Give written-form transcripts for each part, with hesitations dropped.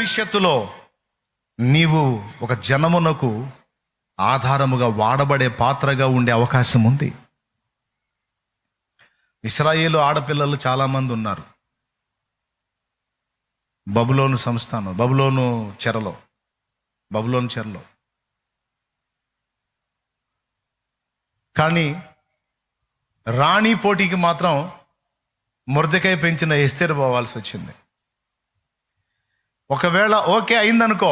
భవిష్యత్తులో నీవు ఒక జనమునకు ఆధారముగా వాడబడే పాత్రగా ఉండే అవకాశం ఉంది. ఇశ్రాయేలు ఆడపిల్లలు చాలామంది ఉన్నారు. బబులోను సంస్థానం, బబులోను చెరలో కానీ రాణి పోటీకి మాత్రం మొర్దెకాయ పెంచిన ఎస్తేరు పోవాల్సి వచ్చింది. ఒకవేళ ఓకే అయిందనుకో,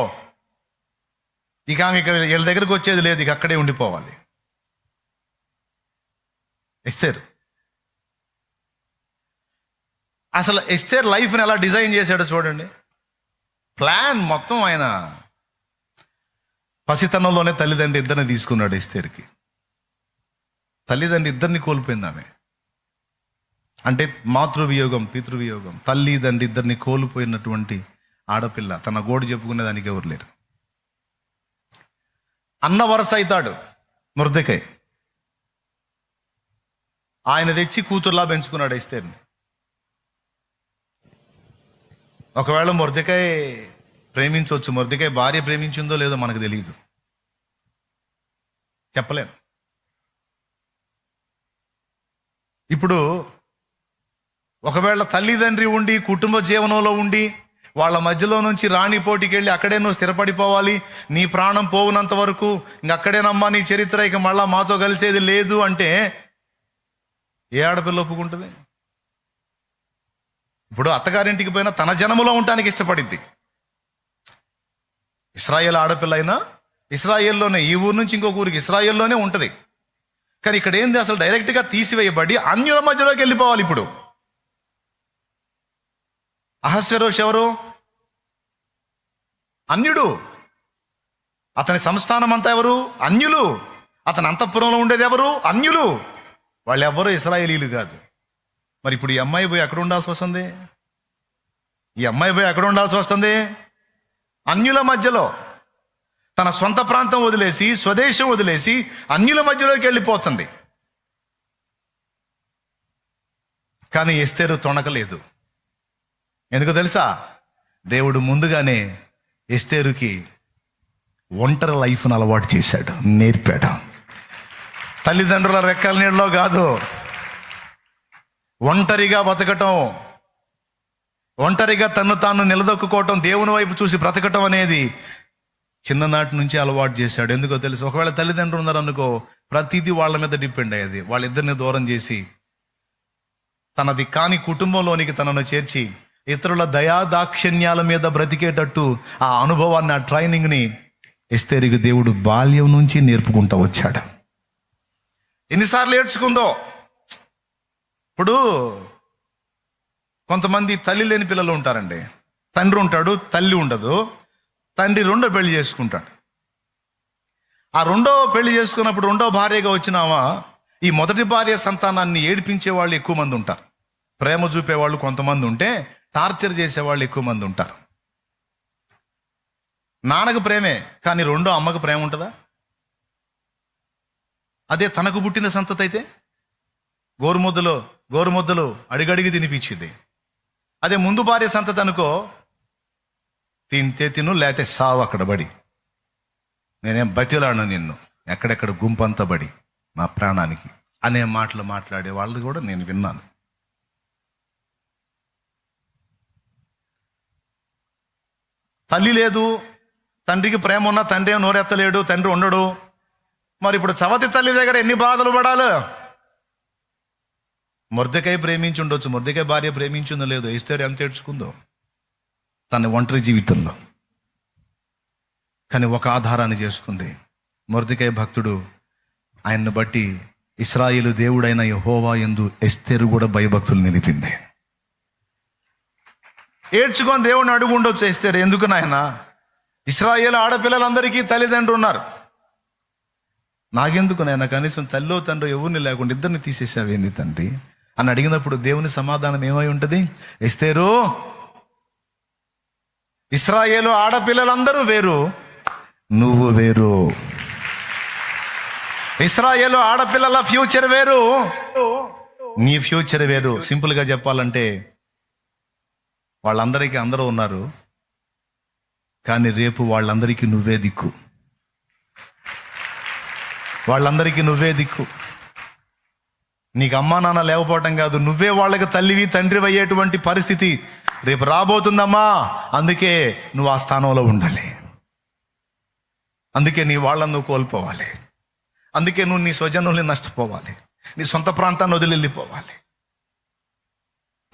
ఇక ఆమె వీళ్ళ దగ్గరకు వచ్చేది లేదు, ఇక అక్కడే ఉండిపోవాలి. ఎస్తేరు అసలు ఎస్తేర్ లైఫ్ని ఎలా డిజైన్ చేశాడో చూడండి. ప్లాన్ మొత్తం ఆయన పసితనంలోనే తల్లిదండ్రి ఇద్దరిని తీసుకున్నాడు. ఎస్తేర్కి తల్లిదండ్రి ఇద్దరిని కోల్పోయింది ఆమె. అంటే మాతృవియోగం, పితృవియోగం, తల్లిదండ్రి ఇద్దరిని కోల్పోయినటువంటి ఆడపిల్ల. తన గోడు చెప్పుకునేదానికి ఎవరు లేరు. అన్న వరస అవుతాడు మొర్దెకాయ్. ఆయన తెచ్చి కూతుర్లా పెంచుకున్నాడు ఎస్తేర్ని. ఒకవేళ మొర్దెకాయ్ ప్రేమించవచ్చు, మొర్దెకాయ్ భార్య ప్రేమించిందో లేదో మనకు తెలియదు, చెప్పలేం. ఇప్పుడు ఒకవేళ తల్లిదండ్రి ఉండి కుటుంబ జీవనంలో ఉండి వాళ్ళ మధ్యలో నుంచి రాణి పోటీకి వెళ్ళి అక్కడే నువ్వు స్థిరపడిపోవాలి, నీ ప్రాణం పోవునంత వరకు ఇంకక్కడేనమ్మా నీ చరిత్ర, ఇక మళ్ళా మాతో కలిసేది లేదు అంటే ఏ ఆడపిల్ల ఒప్పుకుంటుంది? ఇప్పుడు అత్తగారింటికి పోయినా తన జనములో ఉండటానికి ఇష్టపడిద్ది. ఇశ్రాయేల్ ఆడపిల్ల అయినా ఇశ్రాయేల్లోనే, ఈ ఊరు నుంచి ఇంకొక ఊరికి ఇశ్రాయేల్లోనే ఉంటుంది. కానీ ఇక్కడ ఏంది, అసలు డైరెక్ట్గా తీసివేయబడి అన్యుల మధ్యలోకి వెళ్ళిపోవాలి. ఇప్పుడు అహస్వేరోష్ ఎవరు? అన్యుడు. అతని సంస్థానం అంతా ఎవరు? అన్యులు. అతని అంతఃపురంలో ఉండేది ఎవరు? అన్యులు. వాళ్ళు ఎవరు ఇశ్రాయేలీలు కాదు. మరి ఇప్పుడు ఈ అమ్మాయి పోయి ఎక్కడ ఉండాల్సి వస్తుంది? అన్యుల మధ్యలో. తన సొంత ప్రాంతం వదిలేసి, స్వదేశం వదిలేసి అన్యుల మధ్యలోకి వెళ్ళిపోతుంది. కానీ ఎస్తేరు తొణకలేదు. ఎందుకు తెలుసా? దేవుడు ముందుగానే ఎస్తేరుకి ఒంటరి లైఫ్ను అలవాటు చేశాడు, నేర్పాడు. తల్లిదండ్రుల రెక్కల నీళ్ళలో కాదు, ఒంటరిగా బతకటం, ఒంటరిగా తను తాను నిలదొక్కుకోవటం, దేవుని వైపు చూసి బ్రతకటం అనేది చిన్ననాటి నుంచి అలవాటు చేశాడు. ఎందుకో తెలుసు? ఒకవేళ తల్లిదండ్రులు ఉన్నారనుకో, ప్రతిదీ వాళ్ళ మీద డిపెండ్ అయ్యేది. వాళ్ళిద్దరిని దూరం చేసి తనది కాని కుటుంబంలోనికి తనను చేర్చి ఇతరుల దయాదాక్షిణ్యాల మీద బ్రతికేటట్టు ఆ అనుభవాన్ని, ఆ ట్రైనింగ్ని ఎస్తేరుకి దేవుడు బాల్యం నుంచి నేర్పుకుంటూ వచ్చాడు. ఎన్నిసార్లు ఏడ్చుకుందో. ఇప్పుడు కొంతమంది తల్లి లేని పిల్లలు ఉంటారండి. తండ్రి ఉంటాడు, తల్లి ఉండదు. తండ్రి రెండో పెళ్లి చేసుకుంటాడు. ఆ రెండో పెళ్లి చేసుకున్నప్పుడు రెండో భార్యగా వచ్చినామా, ఈ మొదటి భార్య సంతానాన్ని ఏడిపించే వాళ్ళు ఎక్కువ మంది ఉంటారు. ప్రేమ చూపేవాళ్ళు కొంతమంది ఉంటే, టార్చర్ చేసేవాళ్ళు ఎక్కువ మంది ఉంటారు. నాన్నకు ప్రేమే, కానీ రెండో అమ్మకు ప్రేమ ఉంటుందా? అదే తనకు పుట్టిన సంతతి అయితే గోరుముద్దలు అడిగడిగి తినిపించింది. అదే ముందు భార్య సంతతి అనుకో, తింటే తిను, లేకపోతే సావు అక్కడ బడి, నేనేం బతిలాను నిన్ను, ఎక్కడెక్కడ గుంపంతా బడి మా ప్రాణానికి అనే మాటలు మాట్లాడే వాళ్ళు కూడా నేను విన్నాను. తల్లి లేదు, తండ్రికి ప్రేమ ఉన్నా తండ్రి ఏం నోరెత్తలేడు, తండ్రి ఉండడు. మరి ఇప్పుడు చవతి తల్లి దగ్గర ఎన్ని బాధలు పడాలి? మొర్దెకాయ ప్రేమించి ఉండొచ్చు, మొర్దెకాయ భార్య ప్రేమించిందో లేదో, ఎస్తేరు ఎంత ఏడ్చుకుందో తన ఒంటరి జీవితంలో. కానీ ఒక ఆధారాన్ని చేసుకుంది. మొర్దెకాయ భక్తుడు ఆయన్ను బట్టి ఇశ్రాయేలు దేవుడైన యెహోవా యందు ఎస్తేరు కూడా భయభక్తులు నిలిపింది. ఏడ్చుకొని దేవుడిని అడుగు ఉండొచ్చు ఎస్తేరు, ఎందుకు నాయన, ఇశ్రాయేలు ఆడపిల్లలందరికీ తల్లిదండ్రులు ఉన్నారు, నాకెందుకు నాయన, కనీసం తల్లో తండ్రి ఎవరిని లేకుండా ఇద్దరిని తీసేసావేంది తండ్రి అని అడిగినప్పుడు దేవుని సమాధానం ఏమై ఉంటుంది? ఎస్తేరు, ఇశ్రాయేలు ఆడపిల్లలందరూ వేరు, నువ్వు వేరు. ఇశ్రాయేలు ఆడపిల్లల ఫ్యూచర్ వేరు, నీ ఫ్యూచర్ వేరు. సింపుల్గా చెప్పాలంటే వాళ్ళందరికీ అందరూ ఉన్నారు, కానీ రేపు వాళ్ళందరికీ నువ్వే దిక్కు. వాళ్ళందరికీ నువ్వే దిక్కు. నీకు అమ్మా నాన్న లేకపోవటం కాదు, నువ్వే వాళ్ళకి తల్లివి తండ్రివి అయ్యేటువంటి పరిస్థితి రేపు రాబోతుందమ్మా. అందుకే నువ్వు ఆ స్థానంలో ఉండాలి. అందుకే నీ వాళ్ళని నువ్వు కోల్పోవాలి. అందుకే నువ్వు నీ స్వజనుల్ని నష్టపోవాలి. నీ సొంత ప్రాంతాన్ని వదిలి వెళ్ళిపోవాలి.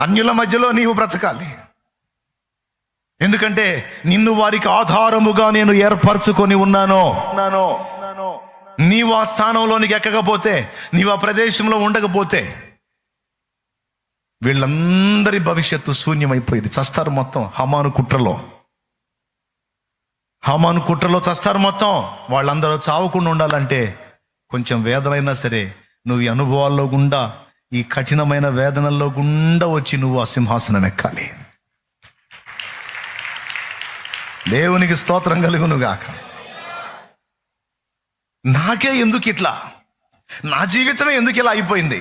అన్యుల మధ్యలో నీవు బ్రతకాలి. ఎందుకంటే నిన్ను వారికి ఆధారముగా నేను ఏర్పరచుకొని ఉన్నాను. నీవు ఆ స్థానంలోనికి ఎక్కకపోతే, నీవు ఆ ప్రదేశంలో ఉండకపోతే వీళ్ళందరి భవిష్యత్తు శూన్యమైపోయింది. చస్తారు మొత్తం. హామాను కుట్రలో చస్తారు మొత్తం. వాళ్ళందరూ చావకుండా ఉండాలంటే కొంచెం వేదనైనా సరే నువ్వు ఈ అనుభవాల్లో గుండా, ఈ కఠినమైన వేదనల్లో గుండా వచ్చి నువ్వు ఆ సింహాసనం ఎక్కాలి. దేవునికి స్తోత్రం కలుగునుగాక. నాకే ఎందుకు ఇట్లా, నా జీవితమే ఎందుకు ఇలా అయిపోయింది,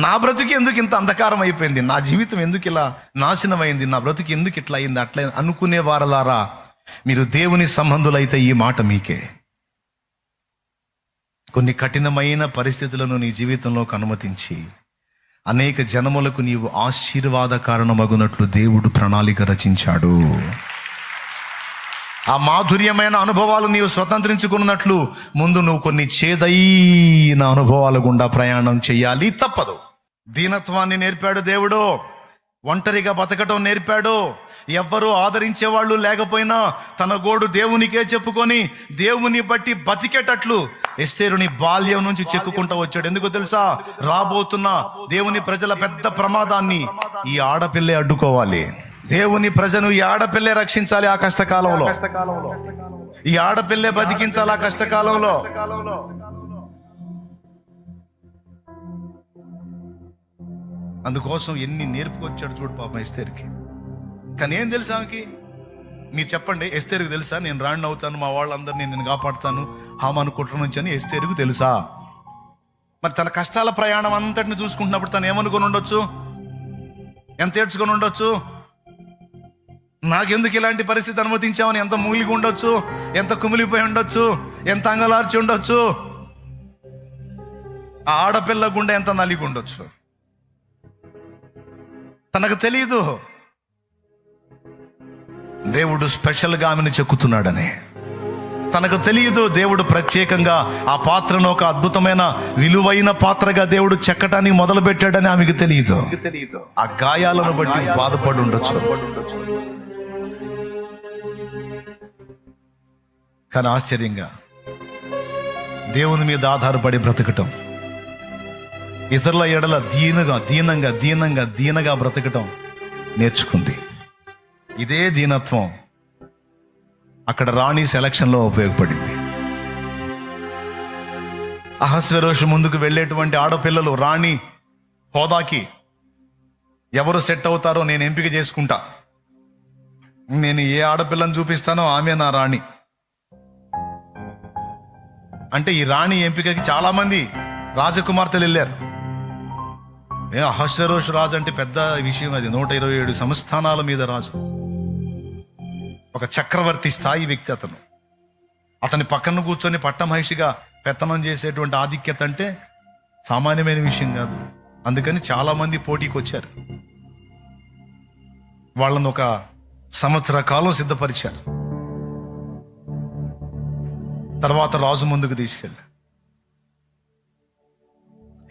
నా బ్రతుకు ఎందుకు ఇంత అంధకారం అయిపోయింది, నా జీవితం ఎందుకు ఇలా నాశనమైంది, నా బ్రతుకు ఎందుకు ఇట్లా అయింది, అట్లా అనుకునే వారలారా, మీరు దేవుని సంబంధులైతే ఈ మాట మీకే. కొన్ని కఠినమైన పరిస్థితులను నీ జీవితంలోకి అనుమతించి అనేక జనములకు నీవు ఆశీర్వాద కారణమగునట్లు దేవుడు ప్రణాళిక రచించాడు. ఆ మాధుర్యమైన అనుభవాలు నీవు స్వతంత్రించుకున్నట్లు ముందు నువ్వు కొన్ని చేదైన అనుభవాల గుండా ప్రయాణం చేయాలి, తప్పదు. దీనత్వాన్ని నేర్పాడు దేవుడు. ఒంటరిగా బతకటం నేర్పాడు. ఎవ్వరూ ఆదరించేవాళ్ళు లేకపోయినా తన గోడు దేవునికే చెప్పుకొని దేవుని బట్టి బతికేటట్లు ఎస్తేరుని బాల్యం నుంచి చెక్కుకుంటూ వచ్చాడు. ఎందుకో తెలుసా? రాబోతున్న దేవుని ప్రజల పెద్ద ప్రమాదాన్ని ఈ ఆడపిల్లే అడ్డుకోవాలి. దేవుని ప్రజను ఈ ఆడపిల్లే రక్షించాలి. ఆ కష్టకాలంలో ఈ ఆడపిల్లే బతికించాలి. ఆ కష్టకాలంలో అందుకోసం ఎన్ని నేర్పుకొచ్చాడు చూడు పాపం ఎస్తేరుకి. కానీ ఏం తెలుసా ఆమెకి? మీరు చెప్పండి, ఎస్తేరుకు తెలుసా నేను రాణి అవుతాను, మా వాళ్ళందరినీ నేను కాపాడుతాను హామాను కుట్ర నుంచి అని ఎస్తేరుకు తెలుసా? మరి తన కష్టాల ప్రయాణం అంతటిని చూసుకుంటున్నప్పుడు తను ఏమనుకొని ఉండొచ్చు? ఎంత ఏడ్చుకొని ఉండొచ్చు? నాకెందుకు ఇలాంటి పరిస్థితి అనుమతించామని ఎంత మూలిగి ఉండొచ్చు, ఎంత కుమిలిపోయి ఉండొచ్చు, ఎంత అంగలార్చి ఉండొచ్చు. ఆ ఆడపిల్ల గుండె ఎంత నలిగి ఉండొచ్చు. తనకు తెలియదు దేవుడు స్పెషల్గా ఆమెను చెక్కుతున్నాడని. తనకు తెలియదు దేవుడు ప్రత్యేకంగా ఆ పాత్రను ఒక అద్భుతమైన విలువైన పాత్రగా దేవుడు చెక్కటానికి మొదలు పెట్టాడని ఆమెకు తెలియదు. ఆ గాయాలను బట్టి బాధపడి ఉండొచ్చు. కానీ ఆశ్చర్యంగా దేవుని మీద ఆధారపడి బ్రతకటం, ఇతరుల ఎడల దీనంగా బ్రతకటం నేర్చుకుంది. ఇదే దీనత్వం అక్కడ రాణి సెలక్షన్లో ఉపయోగపడింది. అహస్వేరోషు ముందుకు వెళ్ళేటువంటి ఆడపిల్లలు రాణి హోదాకి ఎవరు సెట్ అవుతారో నేను ఎంపిక చేసుకుంటా, నేను ఏ ఆడపిల్లని చూపిస్తానో ఆమె నా రాణి అంటే ఈ రాణి ఎంపికకి చాలా మంది రాజకుమార్తెలు వెళ్ళారు. అహస్వేరోషు రాజు అంటే పెద్ద విషయం. అది 127 సంస్థానాల మీద రాజు, ఒక చక్రవర్తి స్థాయి వ్యక్తి. అతని పక్కన కూర్చొని పట్టమహిషిగా పెత్తనం చేసేటువంటి ఆధిక్యత అంటే సామాన్యమైన విషయం కాదు. అందుకని చాలా మంది పోటీకి వచ్చారు. వాళ్ళను ఒక సంవత్సర కాలం సిద్ధపరిచారు. తర్వాత రాజు ముందుకు తీసుకెళ్ళి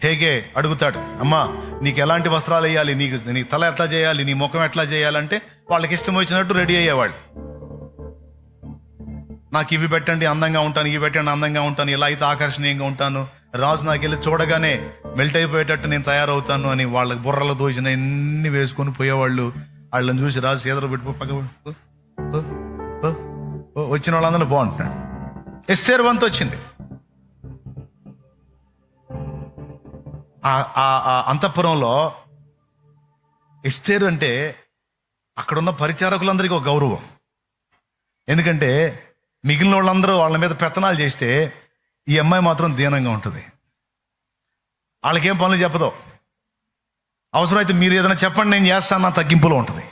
హేగే అడుగుతాడు, అమ్మా నీకు ఎలాంటి వస్త్రాలు వేయాలి, నీ తల ఎట్లా చేయాలి, నీ ముఖం ఎట్లా చేయాలంటే వాళ్ళకి ఇష్టం వచ్చినట్టు రెడీ అయ్యేవాళ్ళు. నాకు ఇవి పెట్టండి అందంగా ఉంటాను, ఇవి పెట్టండి అందంగా ఉంటాను, ఇలా అయితే ఆకర్షణీయంగా ఉంటాను, రాజు నాకు వెళ్ళి చూడగానే మెల్ట్ అయిపోయేటట్టు నేను తయారవుతాను అని వాళ్ళకి బుర్రలు దోచిన ఎన్ని వేసుకొని పోయేవాళ్ళు. వాళ్ళని చూసి రాజు చేదలు పెట్టుకో పక్క వచ్చిన వాళ్ళందరూ బాగుంటున్నాడు. ఎస్తేరు వంతు వచ్చింది. అంతఃపురంలో ఎస్తేరు అంటే అక్కడున్న పరిచారకులందరికీ ఒక గౌరవం. ఎందుకంటే మిగిలిన వాళ్ళందరూ వాళ్ళ మీద పెత్తనాలు చేస్తే ఈ అమ్మాయి మాత్రం దీనంగా ఉంటుంది. వాళ్ళకేం పనులు చెప్పదు. అవసరమైతే మీరు ఏదైనా చెప్పండి నేను చేస్తాను, నా తగ్గింపులో ఉంటుంది.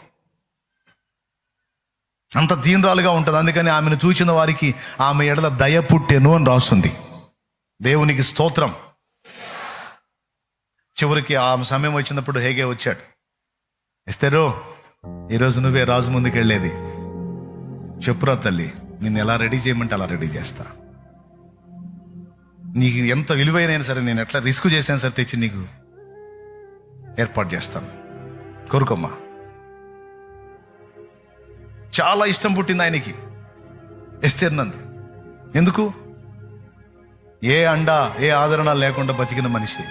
అంత దీనురాలుగా ఉంటుంది. అందుకని ఆమెను చూసిన వారికి ఆమె ఎడల దయ పుట్టెను అని రాస్తుంది. దేవునికి స్తోత్రం. చివరికి ఆ సమయం వచ్చినప్పుడు హేగే వచ్చాడు. ఎస్తేరు, ఈరోజు నువ్వే రాజు ముందుకు వెళ్ళేది, చెప్పురా తల్లి, నిన్ను ఎలా రెడీ చేయమంటే అలా రెడీ చేస్తా. నీకు ఎంత విలువైన సరే, నేను ఎట్లా రిస్క్ చేశాను సరే తెచ్చి నీకు ఏర్పాటు చేస్తాను, కోరుకోమ్మా. చాలా ఇష్టం పుట్టింది ఆయనకి ఎస్తేర్ నందు. ఎందుకు? ఏ అండ ఏ ఆదరణ లేకుండా బతికిన మనిషి,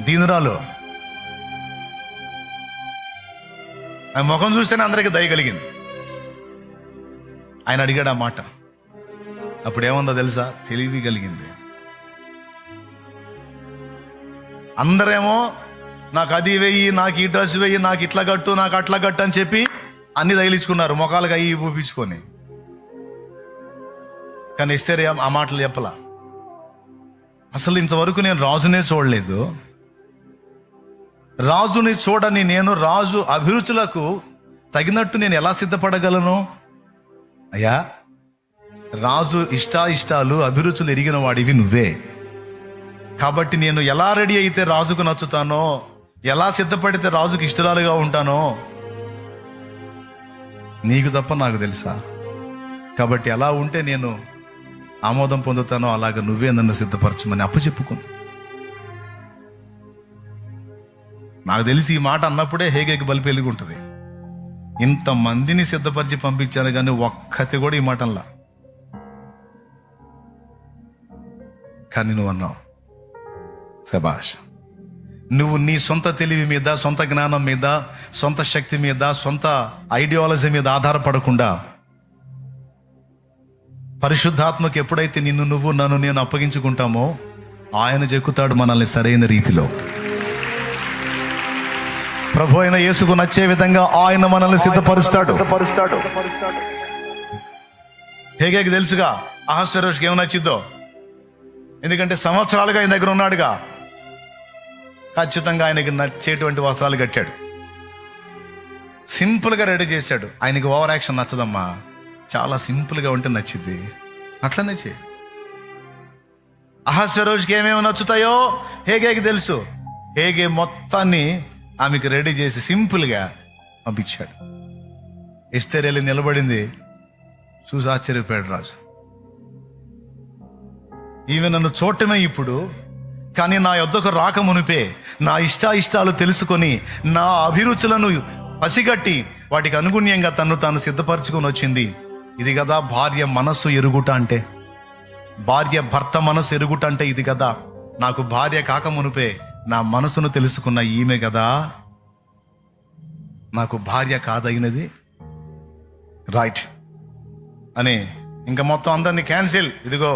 దీనురాలు. ఆయన ముఖం చూస్తేనే అందరికీ దయ కలిగింది. ఆయన అడిగాడు ఆ మాట. అప్పుడు ఏముందో తెలుసా? తెలివి కలిగింది. అందరేమో నాకు అది వెయ్యి, నాకు ఈ డ్రెస్ వెయ్యి, నాకు ఇట్లా కట్టు, నాకు అట్లా కట్టు అని చెప్పి అన్ని తగిలించుకున్నారు, ముఖాలుగా అయ్యి పూపించుకొని. కానీ ఎస్తేర్ ఆ మాటలు చెప్పలా. అసలు ఇంతవరకు నేను రాజునే చూడలేదు, రాజుని చూడని నేను రాజు అభిరుచులకు తగినట్టు నేను ఎలా సిద్ధపడగలను? అయ్యా, రాజు ఇష్టాలు అభిరుచులు ఎరిగిన వాడివి నువ్వే. కాబట్టి నేను ఎలా రెడీ అయితే రాజుకు నచ్చుతానో, ఎలా సిద్ధపడితే రాజుకు ఇష్టరాలుగా ఉంటానో నీకు తప్ప నాకు తెలుసా? కాబట్టి ఎలా ఉంటే నేను ఆమోదం పొందుతానో అలాగ నువ్వే నన్ను సిద్ధపరచమని అప్పచెప్పుకుంది. నాకు తెలిసి ఈ మాట అన్నప్పుడే హేగేకి బలి పెళ్ళిగుంటుంది. ఇంతమందిని సిద్ధపరిచి పంపించాను కానీ ఒక్కతి కూడా ఈ మాటల్లా. కానీ నువ్వు అన్నావు, శభాష్, నువ్వు నీ సొంత తెలివి మీద, సొంత జ్ఞానం మీద, సొంత శక్తి మీద, సొంత ఐడియాలజీ మీద ఆధారపడకుండా పరిశుద్ధాత్మకు ఎప్పుడైతే నువ్వు నన్ను నేను అప్పగించుకుంటామో ఆయన చెక్కుతాడు మనల్ని సరైన రీతిలో. ప్రభు అయిన యేసుకు నచ్చే విధంగా ఆయన మనల్ని సిద్ధపరుస్తాడు. హేగేకి తెలుసుగా అహష్వేరోషుకి ఏమి నచ్చిద్దో, ఎందుకంటే సంవత్సరాలుగా ఆయన దగ్గర ఉన్నాడుగా. ఖచ్చితంగా ఆయనకి నచ్చేటువంటి వస్త్రాలు కట్టాడు, సింపుల్గా రెడీ చేశాడు. ఆయనకి ఓవర్ యాక్షన్ నచ్చదమ్మా, చాలా సింపుల్గా ఉంటే నచ్చిద్ది, అట్లనే చేయి. అహష్వేరోషుకి ఏమేమి నచ్చుతాయో హేగేకి తెలుసు. హేగే మొత్తాన్ని ఆమెకి రెడీ చేసి సింపుల్గా పంపించాడు. ఎస్తేర్ వెళ్ళి నిలబడింది, చూసి ఆశ్చర్యపోయాడు రాజు. ఈమె నన్ను చూడటమే ఇప్పుడు, కానీ నా యొద్దకు రాక మునిపే నా ఇష్టాలు తెలుసుకొని నా అభిరుచులను పసిగట్టి వాటికి అనుగుణ్యంగా తను తాను సిద్ధపరచుకొని వచ్చింది. ఇది కదా భార్య మనస్సు ఎరుగుట అంటే, భార్య భర్త మనస్సు ఎరుగుట అంటే ఇది కదా. నాకు భార్య కాక మునిపే నా మనసును తెలుసుకున్న ఈమె కదా నాకు భార్య కాదగినది, రైట్ అని ఇంకా మొత్తం అందరినీ క్యాన్సిల్. ఇదిగో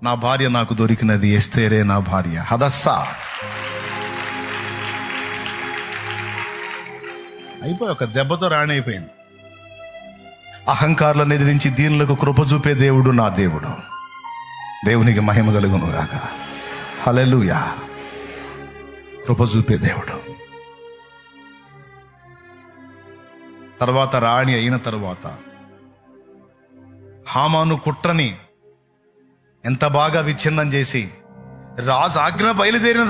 నా భార్య నాకు దొరికినది, ఎస్తేరే నా భార్య. హదస్సా అయిపోయి ఒక దెబ్బతో రాణి అయిపోయింది. అహంకారులను ఎదిరించి దీనులకు కృప చూపే దేవుడు నా దేవుడు. దేవునికి మహిమ కలుగును గాక. హల్లెలూయా. కృప చూపే దేవుడు. తర్వాత రాణి అయిన తర్వాత హామాను కుట్రని ఎంత బాగా విచ్ఛిన్నం చేసి రాజు ఆజ్ఞ బయలుదేరిన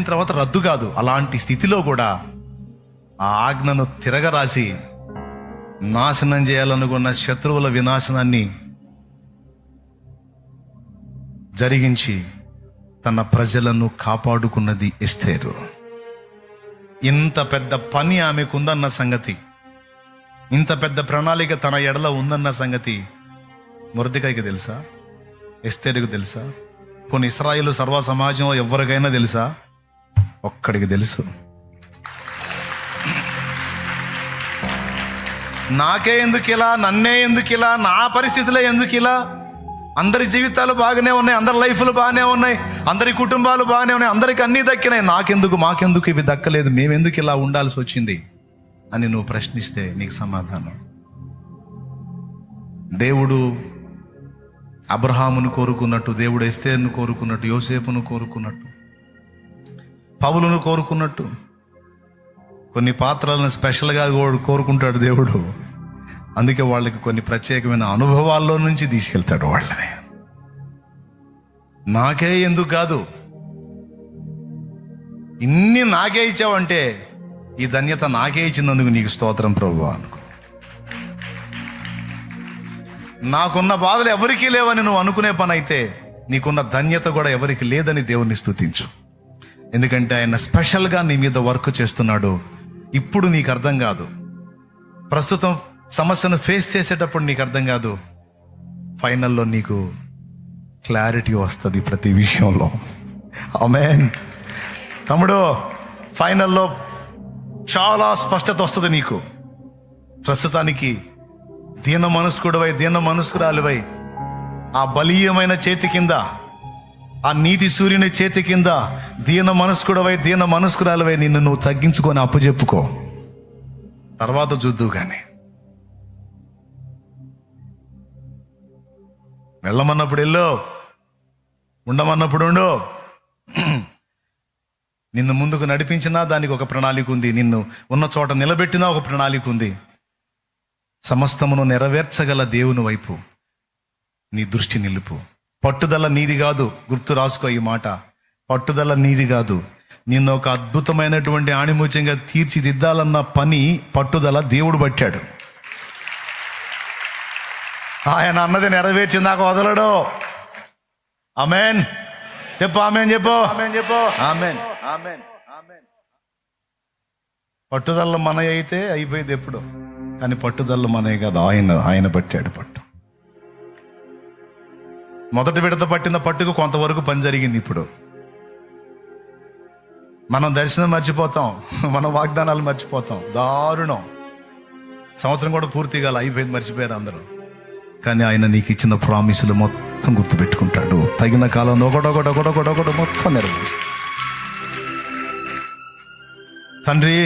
తర్వాత రద్దు కాదు, అలాంటి స్థితిలో కూడా ఆ ఆజ్ఞను తిరగరాసి నాశనం చేయాలనుకున్న శత్రువుల వినాశనాన్ని జరిగించి తన ప్రజలను కాపాడుకున్నది ఎస్తేరు. ఇంత పెద్ద పని ఆమెకుందన్న సంగతి, ఇంత పెద్ద ప్రణాళిక తన ఎడల ఉందన్న సంగతి మొర్దెకైకి తెలుసా? ఎస్తేరుకు తెలుసా? పోనీ ఇశ్రాయేలు సర్వ సమాజంలో ఎవరికైనా తెలుసా? ఒక్కడికి తెలుసు. నాకే ఎందుకు ఇలా, నన్నే ఎందుకు ఇలా, నా పరిస్థితులే ఎందుకు ఇలా? అందరి జీవితాలు బాగానే ఉన్నాయి, అందరి లైఫ్లు బాగానే ఉన్నాయి, అందరి కుటుంబాలు బాగానే ఉన్నాయి, అందరికి అన్నీ దక్కినాయి, నాకెందుకు మాకెందుకు ఇవి దక్కలేదు, మేమెందుకు ఇలా ఉండాల్సి వచ్చింది అని నువ్వు ప్రశ్నిస్తే నీకు సమాధానం. దేవుడు అబ్రహామును కోరుకున్నట్టు, దేవుడు ఎస్తేరును కోరుకున్నట్టు, యోసేపును కోరుకున్నట్టు, పౌలును కోరుకున్నట్టు కొన్ని పాత్రలను స్పెషల్గా కోరుకుంటాడు దేవుడు. అందుకే వాళ్ళకి కొన్ని ప్రత్యేకమైన అనుభవాల్లో నుంచి తీసుకెళ్తాడు వాళ్ళని. నాకే ఎందుకు కాదు, ఇన్ని నాకే ఇచ్చావంటే ఈ ధన్యత నాకే ఇచ్చినందుకు నీకు స్తోత్రం ప్రభువా అనుకో. నాకున్న బాధలు ఎవరికీ లేవని నువ్వు అనుకునే పని అయితే నీకున్న ధన్యత కూడా ఎవరికి లేదని దేవుణ్ణి స్తుతించు. ఎందుకంటే ఆయన స్పెషల్గా నీ మీద వర్క్ చేస్తున్నాడు. ఇప్పుడు నీకు అర్థం కాదు, ప్రస్తుతం సమస్యను ఫేస్ చేసేటప్పుడు నీకు అర్థం కాదు, ఫైనల్లో నీకు క్లారిటీ వస్తుంది ప్రతి విషయంలో. ఆమేన్ తమ్ముడు, ఫైనల్లో చాలా స్పష్టత వస్తుంది నీకు. ప్రస్తుతానికి దీన మనస్కుడివై, దీన మనస్కురాలివై ఆ బలీయమైన చేతి కింద, ఆ నీతి సూర్యుని చేతి కింద దీన మనస్కుడివై, దీన మనస్కురాలివై నిన్ను నువ్వు తగ్గించుకొని అప్పచెప్పుకో. తర్వాత చూద్దు కానీ. వెళ్ళమన్నప్పుడు వెళ్ళు, ఉండమన్నప్పుడు ఉండు. నిన్ను ముందుకు నడిపించినా దానికి ఒక ప్రణాళిక ఉంది, నిన్ను ఉన్న చోట నిలబెట్టినా ఒక ప్రణాళిక ఉంది. సమస్తమును నెరవేర్చగల దేవుని వైపు నీ దృష్టి నిలుపు. పట్టుదల నీది కాదు, గుర్తు రాసుకో ఈ మాట. పట్టుదల నీది కాదు. నిన్ను ఒక అద్భుతమైనటువంటి ఆణిముత్యంగా తీర్చిదిద్దాలన్న పని, పట్టుదల దేవుడు పట్టాడు. ఆయన అన్నది నెరవేర్చిందాక వదలడు. ఆమేన్ చెప్పు, ఆమేన్ చెప్పు, ఆమేన్. పట్టుదల మన అయితే అయిపోయింది ఎప్పుడు, కానీ పట్టుదల మనే కాదు, ఆయన పట్టాడు పట్టు. మొదటి విడత పట్టిన పట్టుకు కొంతవరకు పని జరిగింది. ఇప్పుడు మనం దర్శనం మర్చిపోతాం, మన వాగ్దానాలు మర్చిపోతాం. దారుణం. సంవత్సరం కూడా పూర్తి కాల, అయిపోయింది, మర్చిపోయారు అందరూ. కానీ ఆయన నీకు ఇచ్చిన ప్రామిసులు మొత్తం గుర్తుపెట్టుకుంటాడు. తగిన కాలంలో ఒకటొకటి మొత్తం నెరవేరుస్తాడు. తండ్రి,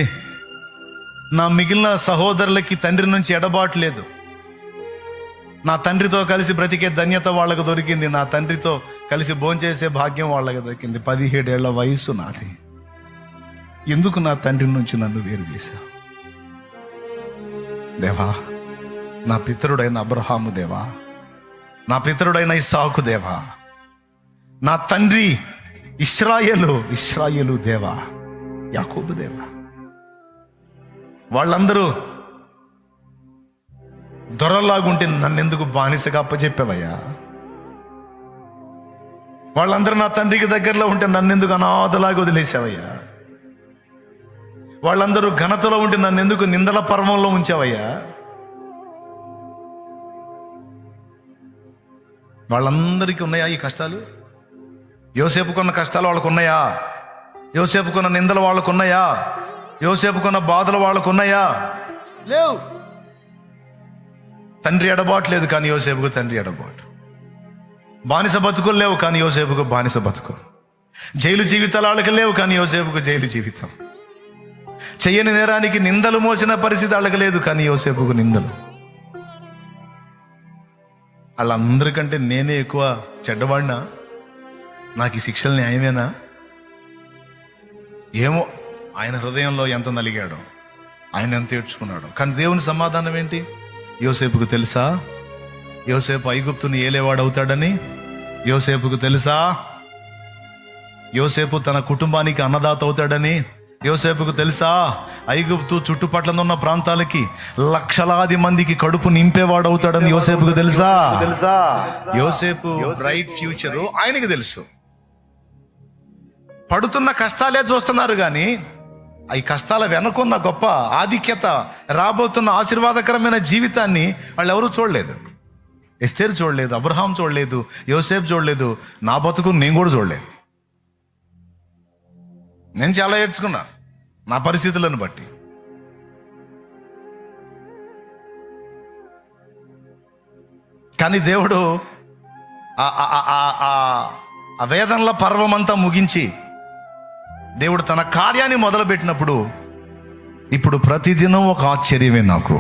నా మిగిలిన సహోదరులకి తండ్రి నుంచి ఎడబాటు లేదు. నా తండ్రితో కలిసి బ్రతికే ధన్యత వాళ్ళకు దొరికింది. నా తండ్రితో కలిసి భోంచేసే భాగ్యం వాళ్ళకి దొరికింది. 17 ఏళ్ల వయసు నాది. ఎందుకు నా తండ్రి నుంచి నన్ను వేరు చేశావు దేవా? నా పితరుడైన అబ్రహాము దేవా, నా పితరుడైన ఇస్సాకు దేవా, నా తండ్రి ఇశ్రాయేలు దేవా, యాకోబు దేవా, వాళ్ళందరూ దొరలాగుంటే నన్నెందుకు బానిసగా అప్పచెప్పావయ్యా? వాళ్ళందరూ నా తండ్రికి దగ్గరలో ఉంటే నన్నెందుకు అనాథలాగా వదిలేసావయ్యా? వాళ్ళందరూ ఘనతలో ఉంటే నన్నెందుకు నిందల పర్వంలో ఉంచావయ్యా? వాళ్ళందరికీ ఉన్నాయా ఈ కష్టాలు? యోసేపుకున్న కష్టాలు వాళ్ళకు ఉన్నాయా? యోసేపుకున్న నిందలు వాళ్ళకు ఉన్నాయా? యోసేపుకున్న బాధలు వాళ్ళకు ఉన్నాయా? లేవు. తండ్రి ఎడబాటు లేదు, కానీ యోసేపుకు తండ్రి ఎడబాటు. బానిస బతుకులు లేవు, కానీ యోసేపుకు బానిస బతుకు. జైలు జీవితాలు వాళ్ళకి లేవు, కానీ యోసేపుకు జైలు జీవితం. చెయ్యని నేరానికి నిందలు మోసిన పరిస్థితి వాళ్ళకి లేదు, కానీ యోసేపుకు నిందలు. వాళ్ళందరికంటే నేనే ఎక్కువ చెడ్డవాడినా? నాకు ఈ శిక్షలు న్యాయమేనా? ఏమో, ఆయన హృదయంలో ఎంత నలిగాడో, ఆయన ఎంత ఏడ్చుకున్నాడో. కానీ దేవుని సమాధానం ఏంటి? యోసేపుకు తెలుసా యోసేపు ఐగుప్తుని ఏలేవాడవుతాడని? యోసేపుకు తెలుసా యోసేపు తన కుటుంబానికి అన్నదాత అవుతాడని? యోసేపుకు తెలుసా ఐగుప్తు చుట్టుపట్ల ఉన్న ప్రాంతాలకి లక్షలాది మందికి కడుపు నింపేవాడు అవుతాడని? యోసేపుకు తెలుసా? యోసేపు బ్రైట్ ఫ్యూచరు ఆయనకి తెలుసు. పడుతున్న కష్టాలే చూస్తున్నారు, కానీ ఈ కష్టాల వెనుకున్న గొప్ప ఆధిక్యత, రాబోతున్న ఆశీర్వాదకరమైన జీవితాన్ని వాళ్ళు ఎవరూ చూడలేదు. ఎస్తేరు చూడలేదు, అబ్రహాం చూడలేదు, యోసేపు చూడలేదు, నా బతుకు నేను కూడా చూడలేదు. నేను చాలా ఏడ్చుకున్నా నా పరిస్థితులను బట్టి. కానీ దేవుడు ఆ వేదనల పర్వమంతా ముగించి దేవుడు తన కార్యాన్ని మొదలుపెట్టినప్పుడు ఇప్పుడు ప్రతిదినం ఒక ఆశ్చర్యమే. నాకు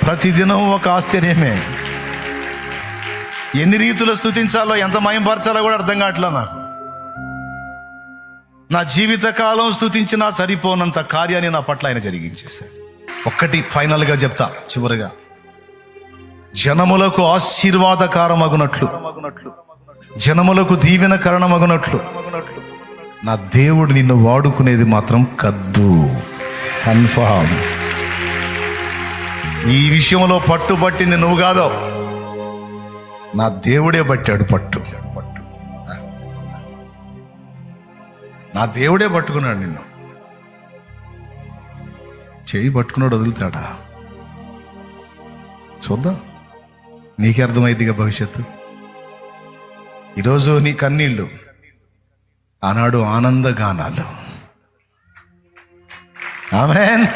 ప్రతిదినం ఒక ఆశ్చర్యమే. ఎన్ని రీతులు స్తుతించాలో, ఎంత మయంపరచాలో కూడా అర్థం కావట్లా నాకు. నా జీవితకాలం స్తుతించినా సరిపోనంత కార్యాన్ని నా పట్ల ఆయన జరిగించేశాడు. ఒక్కటి ఫైనల్గా చెప్తా, చివరిగా, జనములకు ఆశీర్వాదకారమగునట్లు, జనములకు దీవెనకరణమగునట్లు నా దేవుడు నిన్ను వాడుకునేది మాత్రం కద్దు. కన్ఫర్మ్. ఈ విషయంలో పట్టుబట్టింది నువ్వు కాదో, నా దేవుడే పట్టాడు పట్టు. నా దేవుడే పట్టుకున్నాడు నిన్ను. చేయి పట్టుకున్నాడు, వదులుతాడా? చూద్దాం, నీకే అర్థమైందిగా భవిష్యత్తు. ఈరోజు నీ కన్నీళ్ళు, ఆనాడు ఆనందగానాలు. ఆమేన్.